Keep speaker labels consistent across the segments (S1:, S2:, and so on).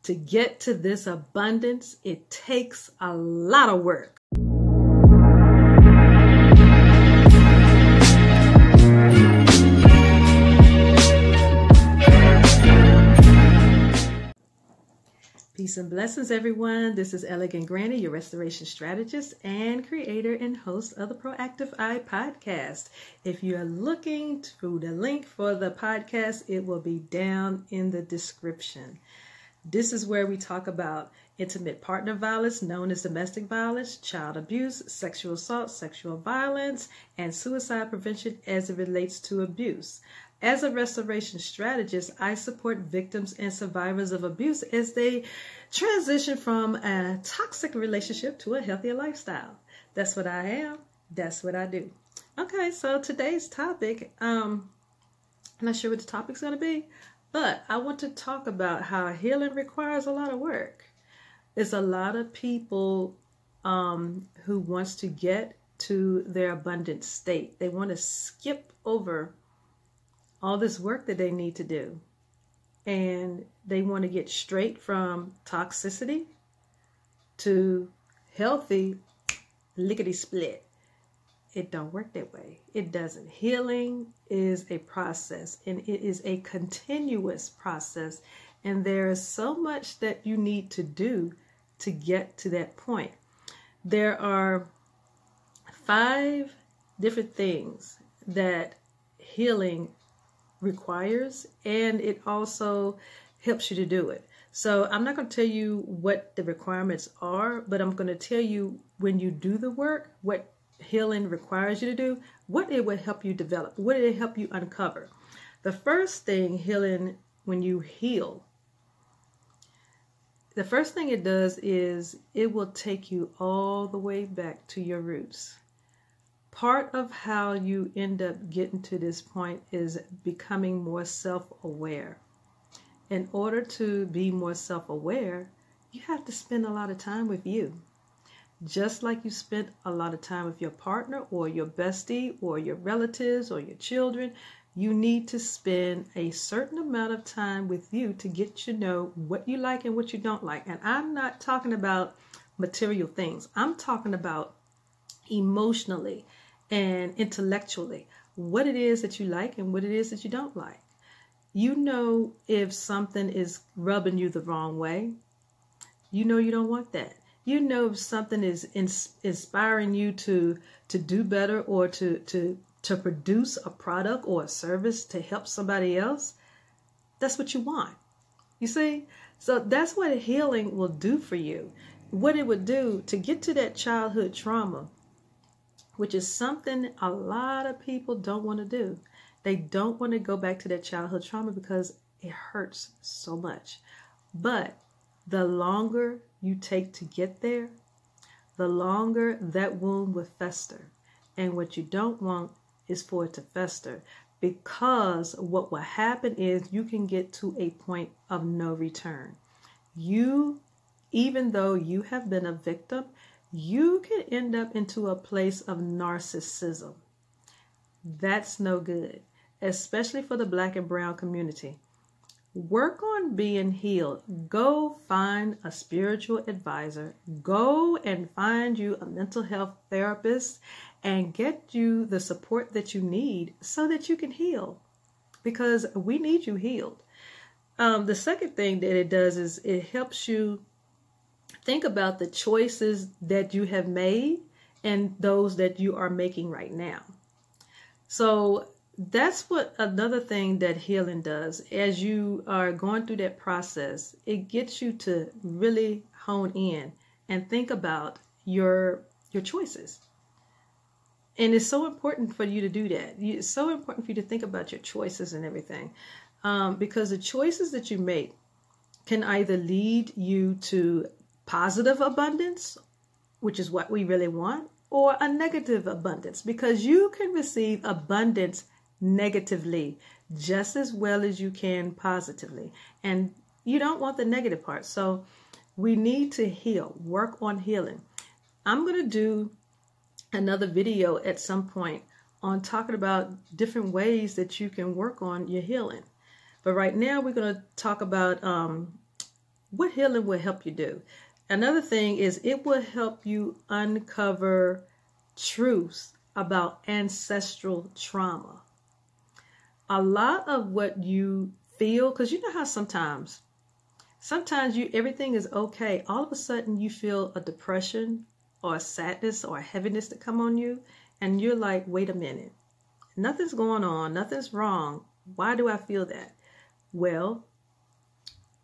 S1: To get to this abundance, it takes a lot of work. Peace and blessings, everyone. This is Elegant Granny, your restoration strategist and creator and host of the Proactive Eye podcast. If you are looking through the link for the podcast, it will be down in the description. This is where we talk about intimate partner violence, known as domestic violence, child abuse, sexual assault, sexual violence, and suicide prevention as it relates to abuse. As a restoration strategist, I support victims and survivors of abuse as they transition from a toxic relationship to a healthier lifestyle. That's what I am. That's what I do. Okay, so today's topic, I'm not sure what the topic's going to be, but I want to talk about how healing requires a lot of work. There's a lot of people who wants to get to their abundant state. They want to skip over all this work that they need to do. And they want to get straight from toxicity to healthy lickety-split. It don't work that way. It doesn't. Healing is a process, and it is a continuous process. And there is so much that you need to do to get to that point. There are 5 different things that healing requires, and it also helps you to do it. So I'm not going to tell you what the requirements are, but I'm going to tell you when you do the work, what healing requires you to do, what it will help you develop, what it will help you uncover. The first thing healing, when you heal, the first thing it does is it will take you all the way back to your roots. Part of how you end up getting to this point is becoming more self-aware. In order to be more self-aware, you have to spend a lot of time with you. Just like you spent a lot of time with your partner or your bestie or your relatives or your children, you need to spend a certain amount of time with you to get to know what you like and what you don't like. And I'm not talking about material things. I'm talking about emotionally and intellectually, what it is that you like and what it is that you don't like. You know if something is rubbing you the wrong way. You know you don't want that. You know if something is inspiring you to do better or to produce a product or a service to help somebody else. That's what you want. You see? So that's what healing will do for you. What it would do to get to that childhood trauma, which is something a lot of people don't want to do. They don't want to go back to that childhood trauma because it hurts so much. But the longer you take to get there, the longer that wound will fester. And what you don't want is for it to fester, because what will happen is you can get to a point of no return. You, even though you have been a victim, you can end up into a place of narcissism. That's no good, especially for the Black and brown community. Work on being healed. Go find a spiritual advisor. Go and find you a mental health therapist and get you the support that you need so that you can heal, because we need you healed. The second thing that it does is it helps you think about the choices that you have made and those that you are making right now. So that's what another thing that healing does. As you are going through that process, it gets you to really hone in and think about your choices. And it's so important for you to do that. It's so important for you to think about your choices and everything, because the choices that you make can either lead you to positive abundance, which is what we really want, or a negative abundance, because you can receive abundance negatively just as well as you can positively. And you don't want the negative part. So we need to heal, work on healing. I'm going to do another video at some point on talking about different ways that you can work on your healing. But right now we're going to talk about what healing will help you do? Another thing is it will help you uncover truths about ancestral trauma. A lot of what you feel, because you know how sometimes everything is okay. All of a sudden you feel a depression or a sadness or a heaviness that come on you. And you're like, wait a minute, nothing's going on. Nothing's wrong. Why do I feel that? Well,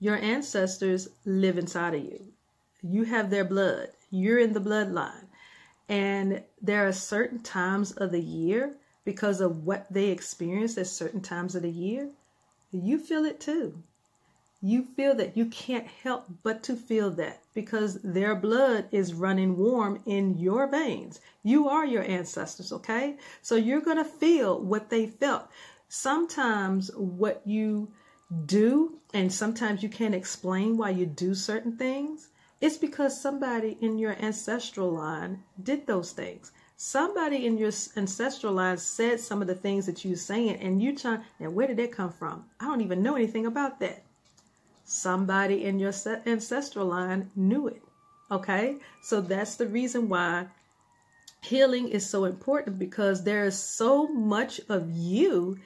S1: your ancestors live inside of you. You have their blood. You're in the bloodline. And there are certain times of the year, because of what they experience at certain times of the year, you feel it too. You feel that. You can't help but to feel that, because their blood is running warm in your veins. You are your ancestors, okay? So you're going to feel what they felt. Sometimes what you do, and sometimes you can't explain why you do certain things, it's because somebody in your ancestral line did those things. Somebody in your ancestral line said some of the things that you're saying, and you try, now where did that come from? I don't even know anything about that. Somebody in your ancestral line knew it. Okay? So that's the reason why healing is so important, because there is so much of you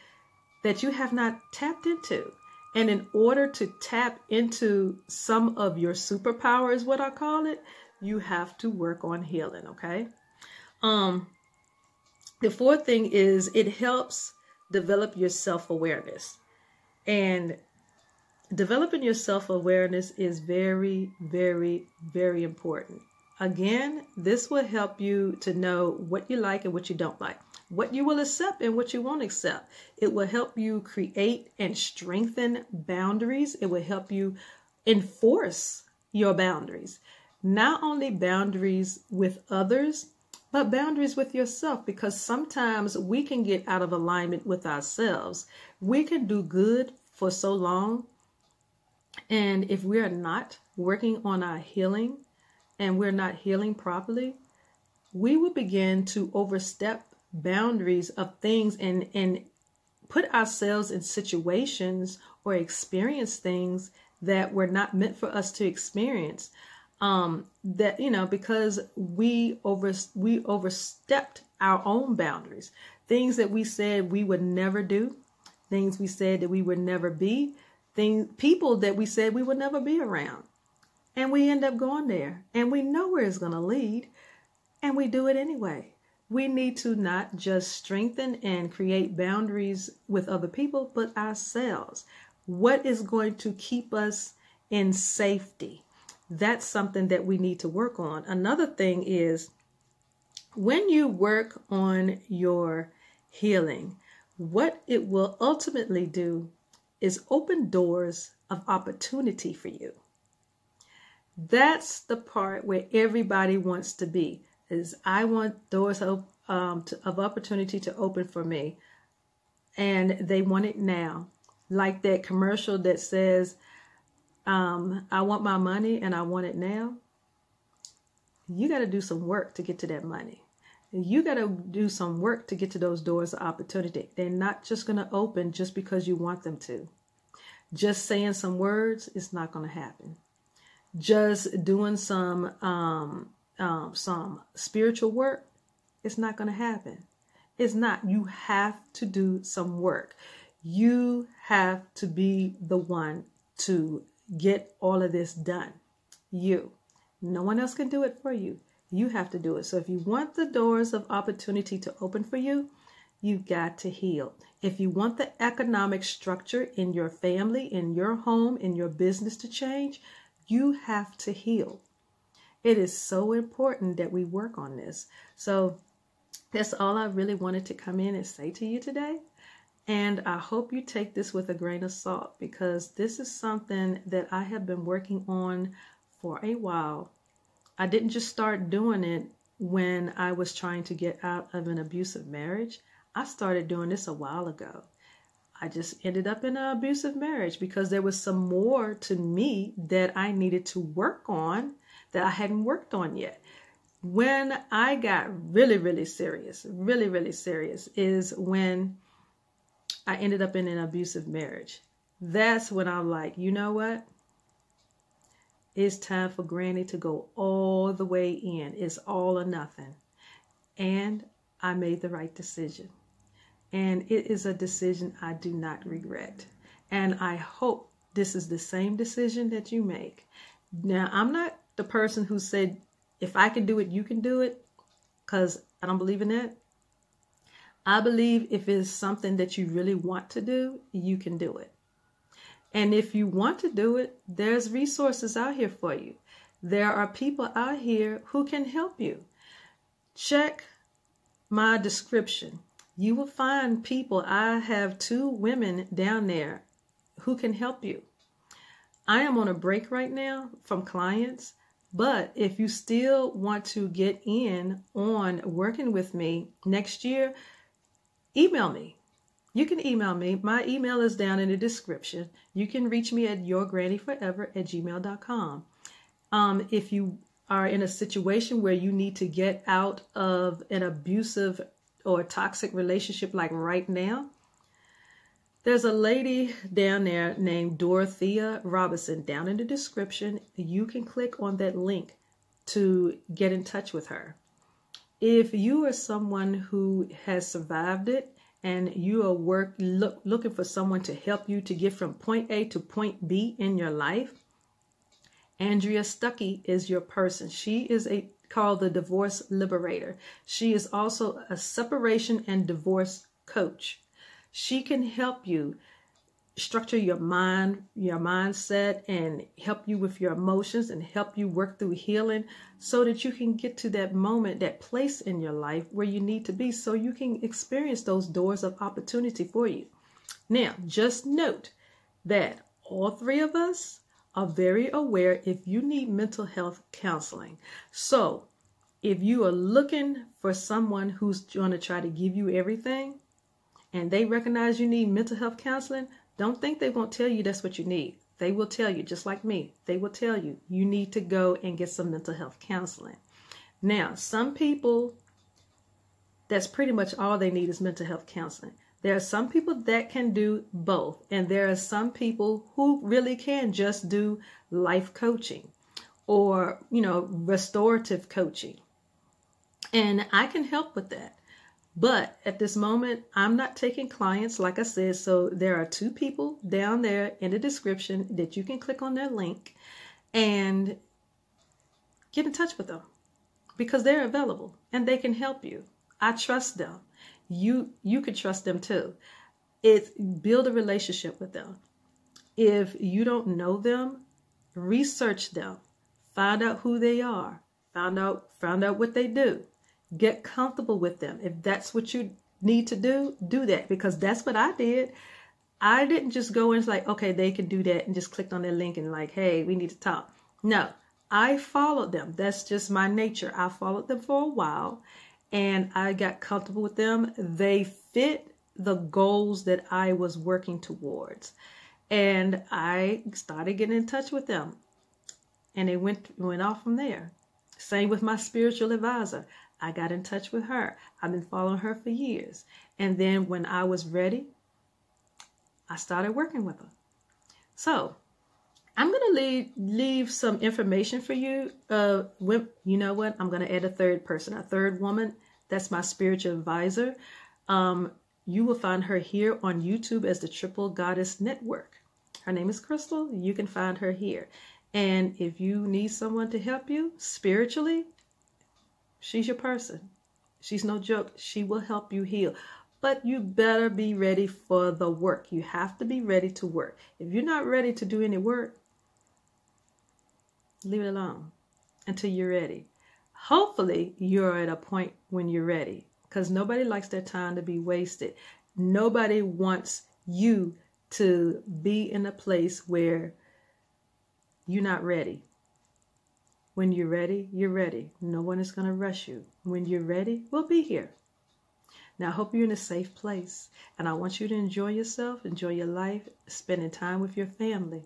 S1: that you have not tapped into. And in order to tap into some of your superpower, is what I call it, you have to work on healing, okay? The fourth thing is it helps develop your self-awareness. And developing your self-awareness is very, very, very important. Again, this will help you to know what you like and what you don't like, what you will accept and what you won't accept. It will help you create and strengthen boundaries. It will help you enforce your boundaries, not only boundaries with others, but boundaries with yourself, because sometimes we can get out of alignment with ourselves. We can do good for so long, and if we are not working on our healing and we're not healing properly, we will begin to overstep boundaries of things and put ourselves in situations or experience things that were not meant for us to experience. Because we overstepped our own boundaries, things that we said we would never do, things we said that we would never be, people that we said we would never be around. And we end up going there, and we know where it's going to lead, and we do it anyway. We need to not just strengthen and create boundaries with other people, but ourselves. What is going to keep us in safety? That's something that we need to work on. Another thing is, when you work on your healing, what it will ultimately do is open doors of opportunity for you. That's the part where everybody wants to be, is I want doors of opportunity to open for me. And they want it now. Like that commercial that says, I want my money and I want it now. You got to do some work to get to that money. You got to do some work to get to those doors of opportunity. They're not just going to open just because you want them to. Just saying some words is not going to happen. Just doing some spiritual work, it's not going to happen. It's not. You have to do some work. You have to be the one to get all of this done. You. No one else can do it for you. You have to do it. So if you want the doors of opportunity to open for you, you've got to heal. If you want the economic structure in your family, in your home, in your business to change, you have to heal. It is so important that we work on this. So that's all I really wanted to come in and say to you today. And I hope you take this with a grain of salt, because this is something that I have been working on for a while. I didn't just start doing it when I was trying to get out of an abusive marriage. I started doing this a while ago. I just ended up in an abusive marriage because there was some more to me that I needed to work on that I hadn't worked on yet. When I got really, really serious is when I ended up in an abusive marriage. That's when I'm like, you know what? It's time for Granny to go all the way in. It's all or nothing. And I made the right decision. And it is a decision I do not regret. And I hope this is the same decision that you make. Now, I'm not the person who said, if I can do it, you can do it, because I don't believe in that. I believe if it's something that you really want to do, you can do it. And if you want to do it, there's resources out here for you. There are people out here who can help you. Check my description. You will find people. I have 2 women down there who can help you. I am on a break right now from clients, but if you still want to get in on working with me next year, email me. You can email me. My email is down in the description. You can reach me at yourgrannyforever@gmail.com. If you are in a situation where you need to get out of an abusive or toxic relationship like right now, there's a lady down there named Dorothea Robinson down in the description. You can click on that link to get in touch with her. If you are someone who has survived it and you are looking for someone to help you to get from point A to point B in your life, Andrea Stuckey is your person. She is called the Divorce Liberator. She is also a separation and divorce coach. She can help you structure your mind, your mindset, and help you with your emotions and help you work through healing so that you can get to that moment, that place in your life where you need to be so you can experience those doors of opportunity for you. Now, just note that all 3 of us are very aware if you need mental health counseling. So if you are looking for someone who's going to try to give you everything and they recognize you need mental health counseling, don't think they won't tell you that's what you need. They will tell you, just like me, they will tell you, you need to go and get some mental health counseling. Now, some people, that's pretty much all they need is mental health counseling. There are some people that can do both. And there are some people who really can just do life coaching or, restorative coaching. And I can help with that. But at this moment, I'm not taking clients, like I said. So there are 2 people down there in the description that you can click on their link and get in touch with them because they're available and they can help you. I trust them. You can trust them too. Build a relationship with them. If you don't know them, research them. Find out who they are. Find out what they do. Get comfortable with them. If that's what you need to do that, because that's what I did. I didn't just go and like, okay, they can do that and just clicked on their link and like, hey, we need to talk. No, I followed them. That's just my nature. I followed them for a while and I got comfortable with them. They fit the goals that I was working towards. And I started getting in touch with them. And it went off from there. Same with my spiritual advisor. I got in touch with her. I've been following her for years. And then when I was ready, I started working with her. So I'm going to leave some information for you. You know what? I'm going to add a 3rd person, a 3rd woman. That's my spiritual advisor. You will find her here on YouTube as the Triple Goddess Network. Her name is Crystal. You can find her here. And if you need someone to help you spiritually, she's your person. She's no joke. She will help you heal. But you better be ready for the work. You have to be ready to work. If you're not ready to do any work, leave it alone until you're ready. Hopefully, you're at a point when you're ready, because nobody likes their time to be wasted. Nobody wants you to be in a place where you're not ready. When you're ready, you're ready. No one is going to rush you. When you're ready, we'll be here. Now, I hope you're in a safe place. And I want you to enjoy yourself, enjoy your life, spending time with your family.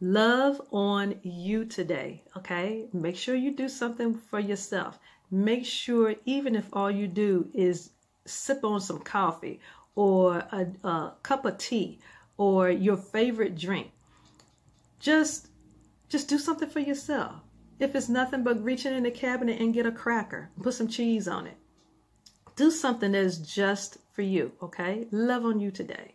S1: Love on you today, okay? Make sure you do something for yourself. Make sure, even if all you do is sip on some coffee or a cup of tea or your favorite drink, just Just do something for yourself. If it's nothing but reaching in the cabinet and get a cracker, put some cheese on it. Do something that is just for you, okay? Love on you today.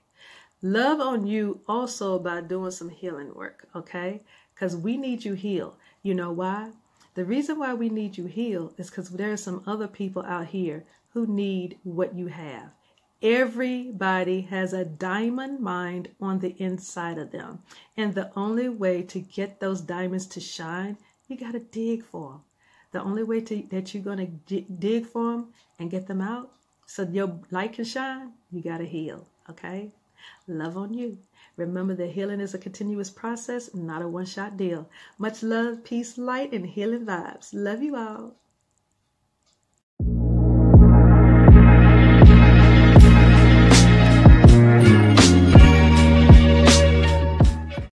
S1: Love on you also by doing some healing work, okay? Because we need you healed. You know why? The reason why we need you healed is because there are some other people out here who need what you have. Everybody has a diamond mind on the inside of them. And the only way to get those diamonds to shine, you got to dig for them. The only way that you're going to dig for them and get them out so your light can shine, you got to heal, okay? Love on you. Remember that healing is a continuous process, not a one-shot deal. Much love, peace, light, and healing vibes. Love you all.